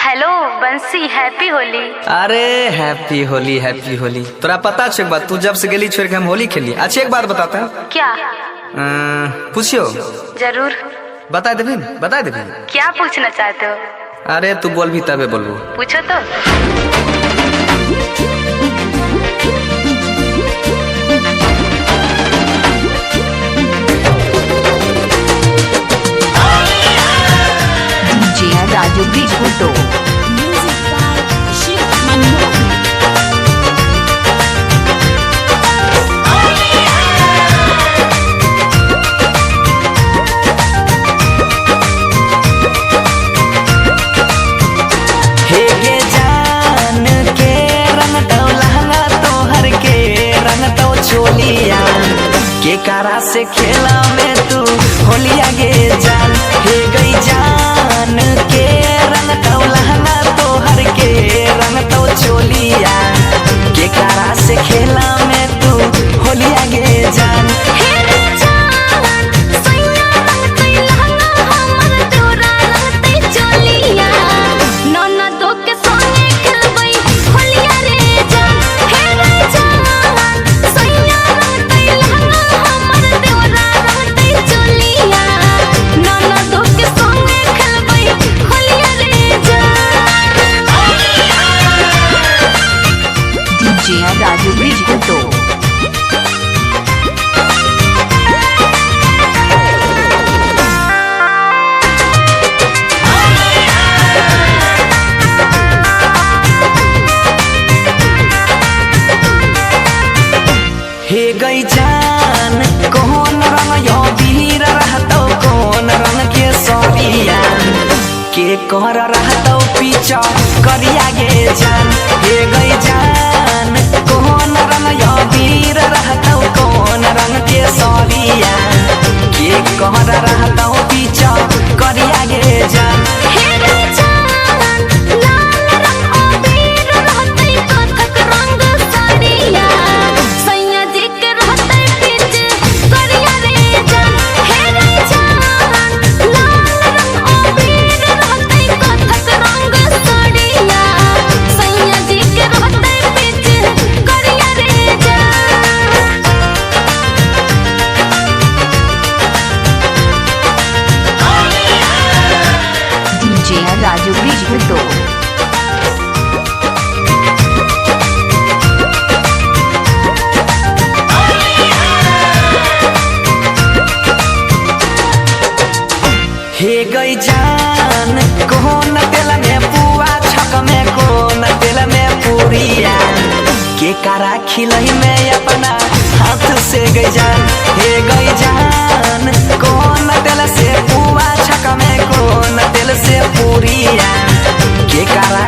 Hello बंसी, happy Holi. अरे happy Holi happy Holi. तोरा पता छे एक बात, तू जब से गेली छोड़ के हम होली खेली। अच्छा एक बात बताता है। क्या? पूछियो। जरूर। बता देबी बता देबी। क्या पूछना चाहते हो? अरे तू बोल भी तबे बोलबो। पूछो तो। राजू भी फोटो के कारा से खेला में तू होलिया गे जान। हे गई जान के रंग तो लहंगा तो हर के रंग तो चोलिया। के कारा से खेला में तू होलिया गे जान। राजू ब्रिज फोटो हे गई जान कौन रंग यो वीर रहतो, कौन रंग के सरिया के कर रहतो पीछा करिया गे जान। हे गई जान कौन रंग यो वीर रहतो, कौन रंग के सरिया के कर रहतो पीछा करिया गे जान। राजू ब्रिज फोटो हे गई जान कौन तेल में पुआ छक में, कौन तेल में पूरिया के कारा खिलई में अपना हाथ से गई जान। हे गई जान कौन तेल से पुआ छक में, कौन तेल से पूरिया के कारा